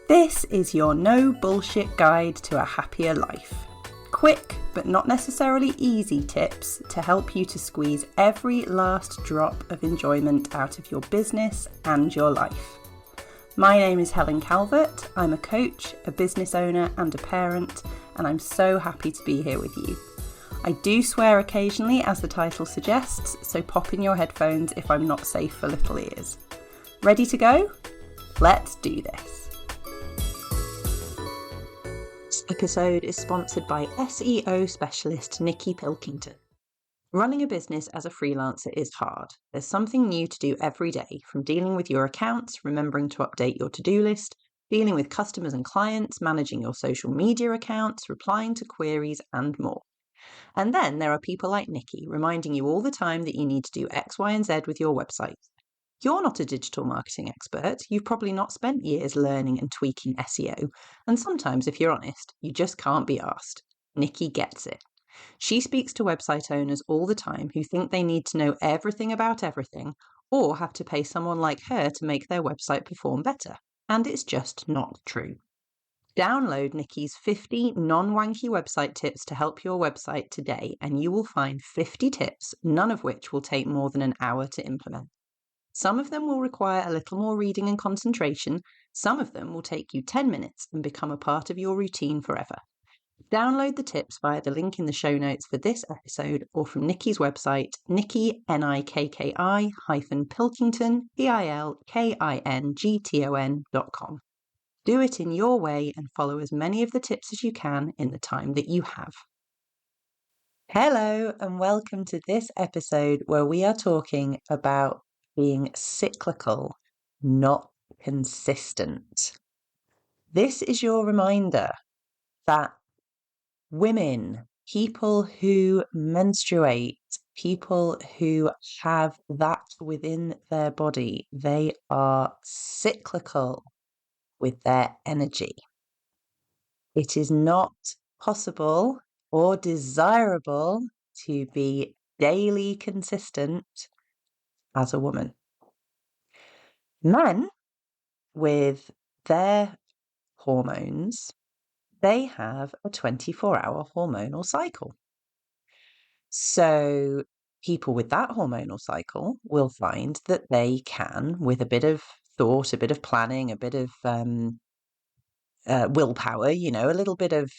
This is your no bullshit guide to a happier life. Quick, but not necessarily easy tips to help you to squeeze every last drop of enjoyment out of your business and your life. My name is Helen Calvert. I'm a coach, a business owner and a parent, and I'm so happy to be here with you. I do swear occasionally, as the title suggests, so pop in your headphones if I'm not safe for little ears. Ready to go? Let's do this. This episode is sponsored by SEO specialist Nikki Pilkington. Running a business as a freelancer is hard. There's something new to do every day, from dealing with your accounts, remembering to update your to-do list, dealing with customers and clients, managing your social media accounts, replying to queries, and more. And then there are people like Nikki reminding you all the time that you need to do X, Y, and Z with your website. You're not a digital marketing expert. You've probably not spent years learning and tweaking SEO. And sometimes, if you're honest, you just can't be asked. Nikki gets it. She speaks to website owners all the time who think they need to know everything about everything or have to pay someone like her to make their website perform better. And it's just not true. Download Nikki's 50 non-wanky website tips to help your website today, and you will find 50 tips, none of which will take more than an hour to implement. Some of them will require a little more reading and concentration. Some of them will take you 10 minutes and become a part of your routine forever. Download the tips via the link in the show notes for this episode or from Nikki's website, Nikki, Nikki-Pilkington, Pilkington.com. Do it in your way and follow as many of the tips as you can in the time that you have. Hello and welcome to this episode where we are talking about being cyclical, not consistent. This is your reminder that women, people who menstruate, people who have that within their body, they are cyclical with their energy. It is not possible or desirable to be daily consistent as a woman. Men, with their hormones, they have a 24-hour hormonal cycle. So people with that hormonal cycle will find that they can, with a bit of thought, a bit of planning, a bit of willpower, a little bit of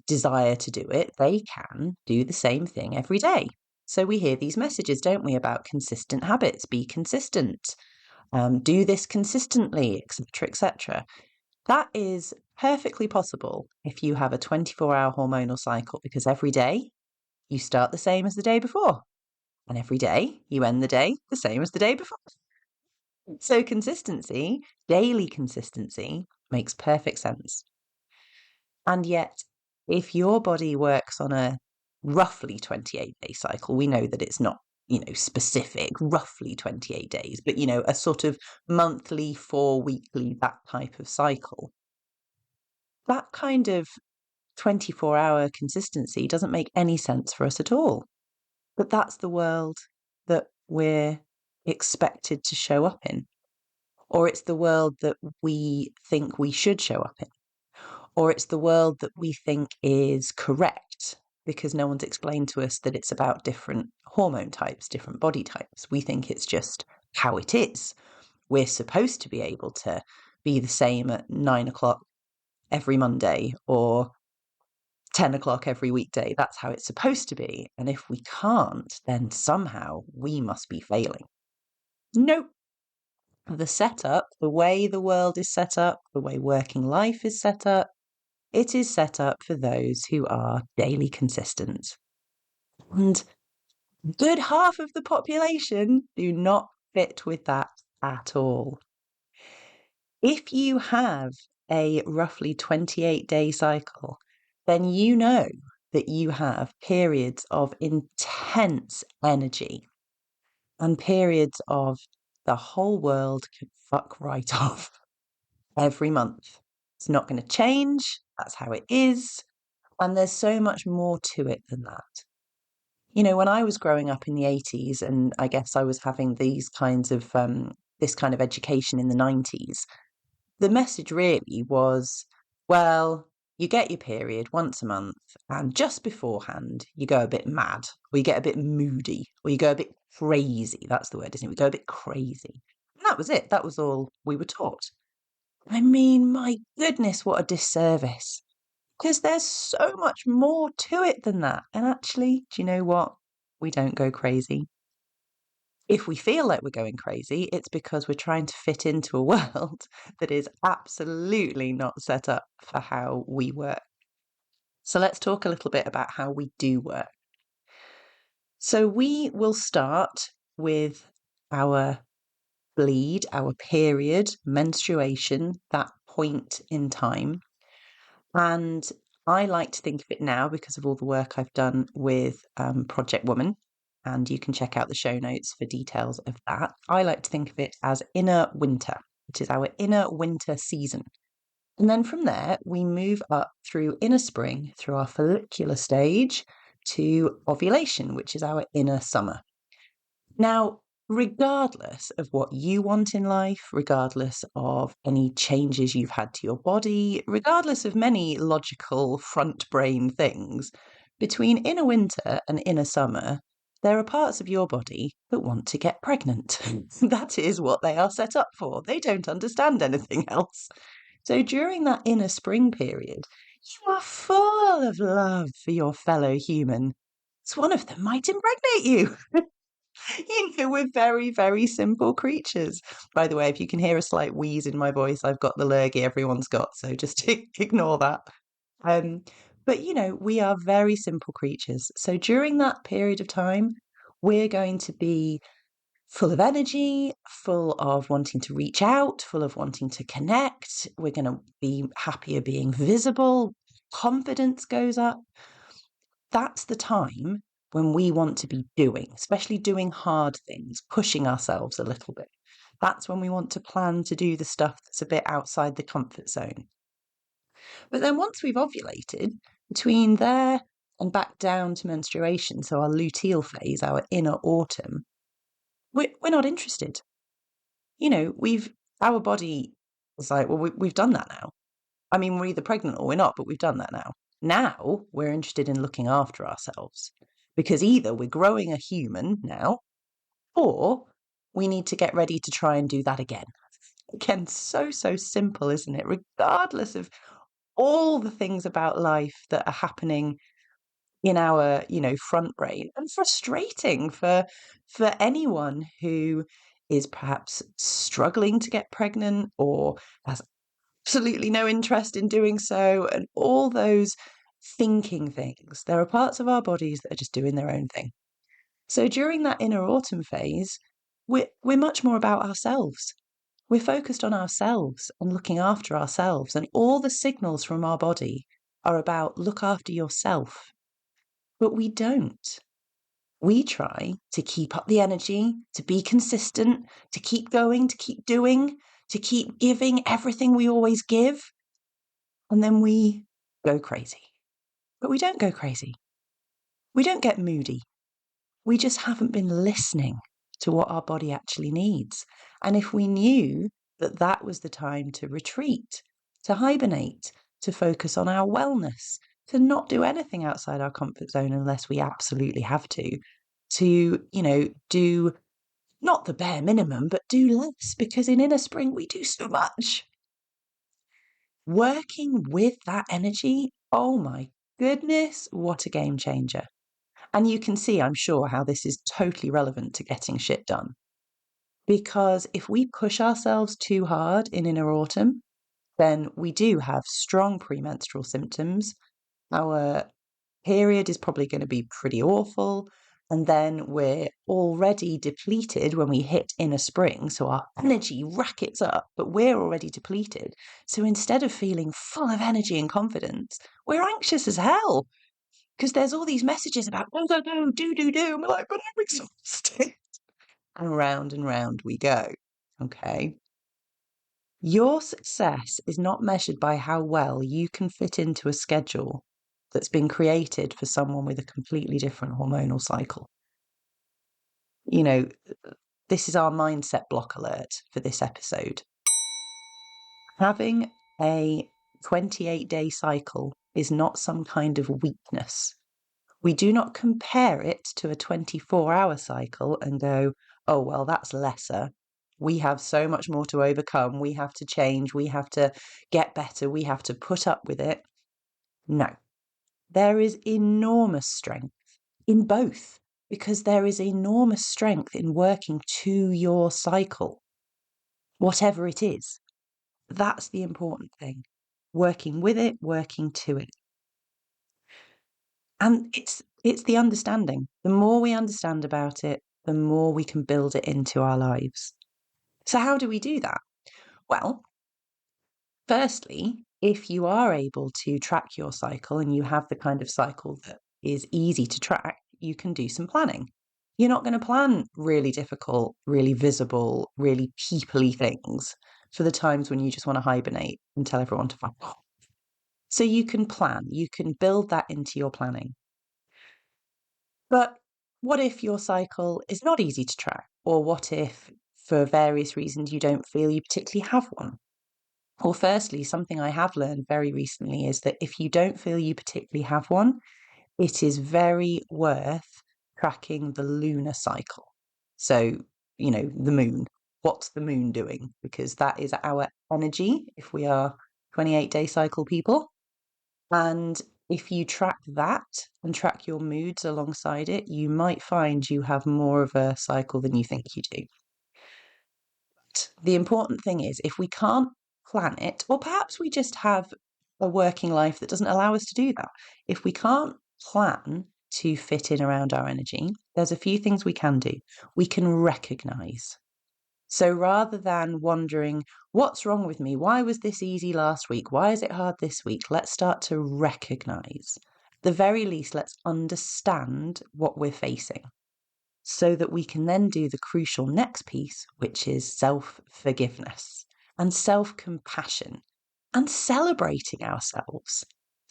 desire to do it, they can do the same thing every day. So we hear these messages, don't we, about consistent habits, be consistent, do this consistently, etc., etc. That is perfectly possible if you have a 24-hour hormonal cycle, because every day you start the same as the day before, and every day you end the day the same as the day before. So consistency, daily consistency, makes perfect sense. And yet, if your body works on a roughly 28-day cycle, we know that it's not, specific, roughly 28 days, but, a sort of monthly, 4-weekly, that type of cycle. That kind of 24-hour consistency doesn't make any sense for us at all. But that's the world that we're expected to show up in. Or it's the world that we think we should show up in. Or it's the world that we think is correct because no one's explained to us that it's about different hormone types, different body types. We think it's just how it is. We're supposed to be able to be the same at 9 o'clock every Monday or 10 o'clock every weekday. That's how it's supposed to be. And if we can't, then somehow we must be failing. Nope. The setup, the way the world is set up, the way working life is set up, it is set up for those who are daily consistent. And a good half of the population do not fit with that at all. If you have a roughly 28-day cycle, then you know that you have periods of intense energy and periods of the whole world can fuck right off every month. It's not going to change. That's how it is. And there's so much more to it than that. When I was growing up in the 80s, and I guess I was having these kinds of this kind of education in the 90s, The message really was, well, you get your period once a month, and just beforehand, you go a bit mad, or you get a bit moody, or you go a bit crazy. That's the word, isn't it? We go a bit crazy. And that was it. That was all we were taught. I mean, my goodness, what a disservice. Because there's so much more to it than that. And actually, do you know what? We don't go crazy. If we feel like we're going crazy, it's because we're trying to fit into a world that is absolutely not set up for how we work. So let's talk a little bit about how we do work. So we will start with our bleed, our period, menstruation, that point in time. And I like to think of it now, because of all the work I've done with Project Woman, and you can check out the show notes for details of that. I like to think of it as inner winter, which is our inner winter season. And then from there, we move up through inner spring, through our follicular stage, to ovulation, which is our inner summer. Now, regardless of what you want in life, regardless of any changes you've had to your body, regardless of many logical front brain things, between inner winter and inner summer, there are parts of your body that want to get pregnant. That is what they are set up for. They don't understand anything else. So during that inner spring period, you are full of love for your fellow human. So one of them might impregnate you. We're very, very simple creatures. By the way, if you can hear a slight wheeze in my voice, I've got the lurgy everyone's got, so just ignore that. But, we are very simple creatures. So during that period of time, we're going to be full of energy, full of wanting to reach out, full of wanting to connect. We're going to be happier being visible. Confidence goes up. That's the time when we want to be doing, especially doing hard things, pushing ourselves a little bit. That's when we want to plan to do the stuff that's a bit outside the comfort zone. But then once we've ovulated, between there and back down to menstruation, so our luteal phase, our inner autumn, we're not interested. Our body is like, well, we've done that now. I mean, we're either pregnant or we're not, but we've done that now. Now we're interested in looking after ourselves, because either we're growing a human now, or we need to get ready to try and do that again. Again, so simple, isn't it? Regardless of all the things about life that are happening in our, front brain, and frustrating for anyone who is perhaps struggling to get pregnant or has absolutely no interest in doing so, and all those thinking things. There are parts of our bodies that are just doing their own thing. So during that inner autumn phase, we're much more about ourselves. We're focused on ourselves and looking after ourselves, and all the signals from our body are about look after yourself. But we don't. We try to keep up the energy, to be consistent, to keep going, to keep doing, to keep giving everything we always give. And then we go crazy. But we don't go crazy. We don't get moody. We just haven't been listening to what our body actually needs. And if we knew that that was the time to retreat, to hibernate, to focus on our wellness, to not do anything outside our comfort zone unless we absolutely have to, do not the bare minimum, but do less, because in inner spring we do so much. Working with that energy, oh my goodness, what a game changer. And you can see, I'm sure, how this is totally relevant to getting shit done. Because if we push ourselves too hard in inner autumn, then we do have strong premenstrual symptoms. Our period is probably going to be pretty awful. And then we're already depleted when we hit inner spring. So our energy rackets up, but we're already depleted. So instead of feeling full of energy and confidence, we're anxious as hell. Because there's all these messages about go, go, go, do, do, do. And we're like, but I'm exhausted. And round we go. Okay. Your success is not measured by how well you can fit into a schedule that's been created for someone with a completely different hormonal cycle. This is our mindset block alert for this episode. Having a 28-day cycle is not some kind of weakness. We do not compare it to a 24-hour cycle and go, oh, well, that's lesser. We have so much more to overcome. We have to change. We have to get better. We have to put up with it. No, there is enormous strength in both, because there is enormous strength in working to your cycle, whatever it is. That's the important thing. Working with it, working to it. And it's the understanding. The more we understand about it, the more we can build it into our lives. So how do we do that? Well, firstly, if you are able to track your cycle and you have the kind of cycle that is easy to track, you can do some planning. You're not going to plan really difficult, really visible, really people-y things for the times when you just want to hibernate and tell everyone to fuck off. So you can plan, you can build that into your planning. But what if your cycle is not easy to track? Or what if, for various reasons, you don't feel you particularly have one? Well, firstly, something I have learned very recently is that if you don't feel you particularly have one, it is very worth tracking the lunar cycle. So, the moon. What's the moon doing? Because that is our energy if we are 28-day cycle people. And if you track that and track your moods alongside it, you might find you have more of a cycle than you think you do. But the important thing is, if we can't plan it, or perhaps we just have a working life that doesn't allow us to do that, if we can't plan to fit in around our energy, there's a few things we can do. We can recognize. So rather than wondering, what's wrong with me? Why was this easy last week? Why is it hard this week? Let's start to recognize. At the very least, let's understand what we're facing so that we can then do the crucial next piece, which is self-forgiveness and self-compassion and celebrating ourselves.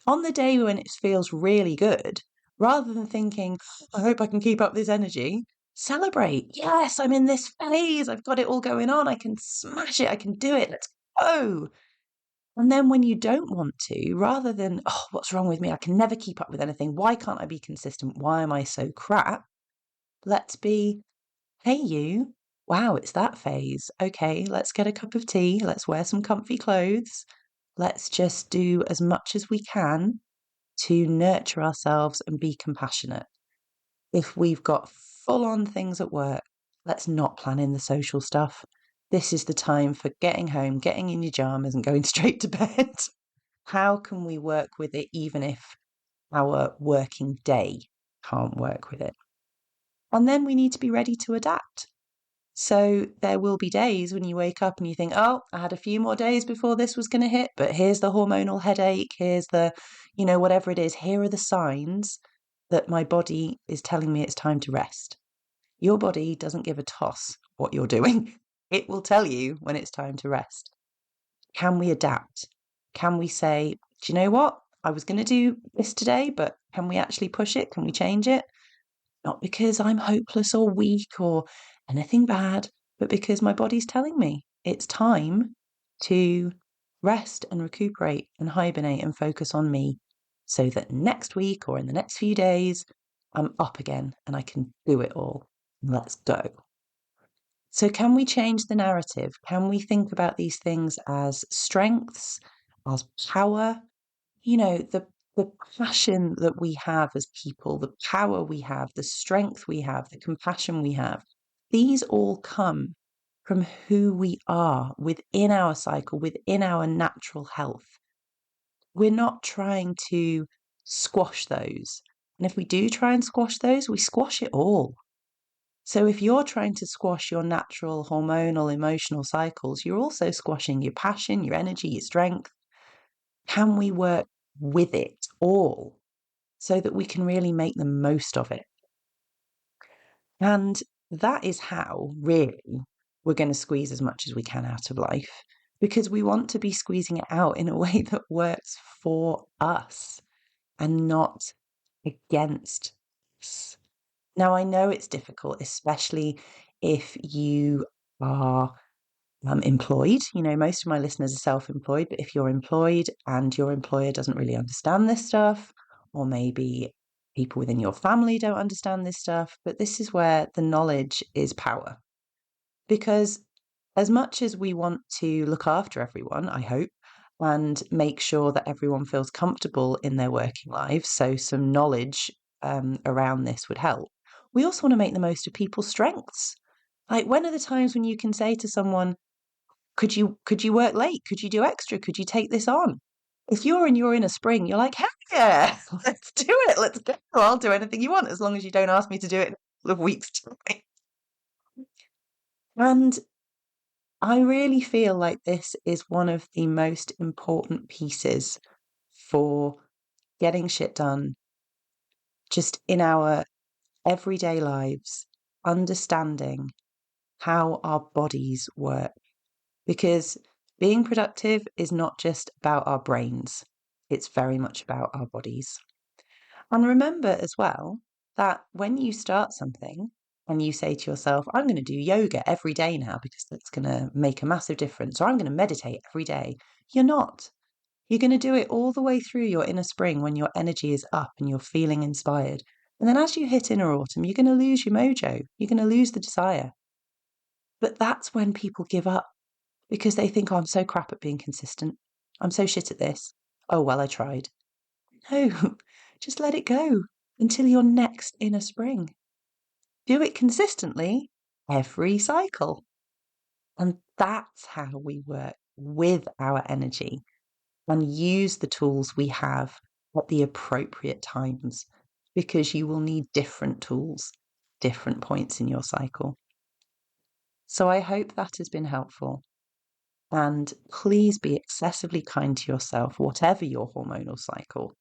On the day when it feels really good, rather than thinking, I hope I can keep up this energy, celebrate. Yes, I'm in this phase. I've got it all going on. I can smash it. I can do it. Let's go. And then when you don't want to, rather than, oh, what's wrong with me? I can never keep up with anything. Why can't I be consistent? Why am I so crap? Let's be, hey, you. Wow, it's that phase. Okay, let's get a cup of tea. Let's wear some comfy clothes. Let's just do as much as we can to nurture ourselves and be compassionate. If we've got full on things at work, let's not plan in the social stuff. This is the time for getting home, getting in your pajamas and going straight to bed. How can we work with it even if our working day can't work with it? And then we need to be ready to adapt. So there will be days when you wake up and you think, oh, I had a few more days before this was going to hit, but here's the hormonal headache, here's the, whatever it is, here are the signs that my body is telling me it's time to rest. Your body doesn't give a toss what you're doing. It will tell you when it's time to rest. Can we adapt? Can we say, do you know what? I was going to do this today, but can we actually push it? Can we change it? Not because I'm hopeless or weak or anything bad, but because my body's telling me it's time to rest and recuperate and hibernate and focus on me so that next week or in the next few days, I'm up again and I can do it all. Let's go. So can we change the narrative? Can we think about these things as strengths, as power? The passion that we have as people, the power we have, the strength we have, the compassion we have, these all come from who we are within our cycle, within our natural health. We're not trying to squash those. And if we do try and squash those, we squash it all. So if you're trying to squash your natural hormonal, emotional cycles, you're also squashing your passion, your energy, your strength. Can we work with it all so that we can really make the most of it? And that is how, really, we're going to squeeze as much as we can out of life, because we want to be squeezing it out in a way that works for us and not against us. Now, I know it's difficult, especially if you are employed. Most of my listeners are self-employed, but if you're employed and your employer doesn't really understand this stuff, or maybe people within your family don't understand this stuff, but this is where the knowledge is power. Because as much as we want to look after everyone, I hope, and make sure that everyone feels comfortable in their working lives, so some knowledge around this would help, we also want to make the most of people's strengths. Like, when are the times when you can say to someone, could you work late? Could you do extra? Could you take this on? If you're in a spring, you're like, heck yeah, let's do it. Let's go. I'll do anything you want as long as you don't ask me to do it in a couple of weeks' time. And I really feel like this is one of the most important pieces for getting shit done just in our everyday lives, understanding how our bodies work. Because being productive is not just about our brains, it's very much about our bodies. And remember as well that when you start something and you say to yourself, I'm going to do yoga every day now because that's going to make a massive difference, or I'm going to meditate every day, you're not. You're going to do it all the way through your inner spring when your energy is up and you're feeling inspired. And then as you hit inner autumn, you're going to lose your mojo. You're going to lose the desire. But that's when people give up because they think, oh, I'm so crap at being consistent. I'm so shit at this. Oh, well, I tried. No, just let it go until your next inner spring. Do it consistently every cycle. And that's how we work with our energy and use the tools we have at the appropriate times, because you will need different tools, different points in your cycle. So I hope that has been helpful. And please be excessively kind to yourself, whatever your hormonal cycle,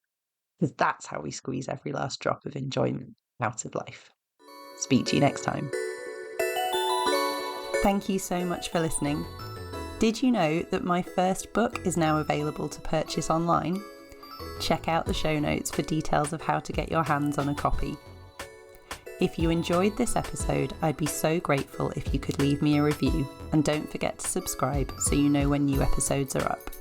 because that's how we squeeze every last drop of enjoyment out of life. Speak to you next time. Thank you so much for listening. Did you know that my first book is now available to purchase online? Check out the show notes for details of how to get your hands on a copy. If you enjoyed this episode, I'd be so grateful if you could leave me a review, and don't forget to subscribe so you know when new episodes are up.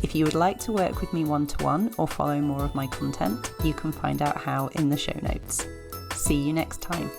If you would like to work with me one-to-one or follow more of my content, you can find out how in the show notes. See you next time.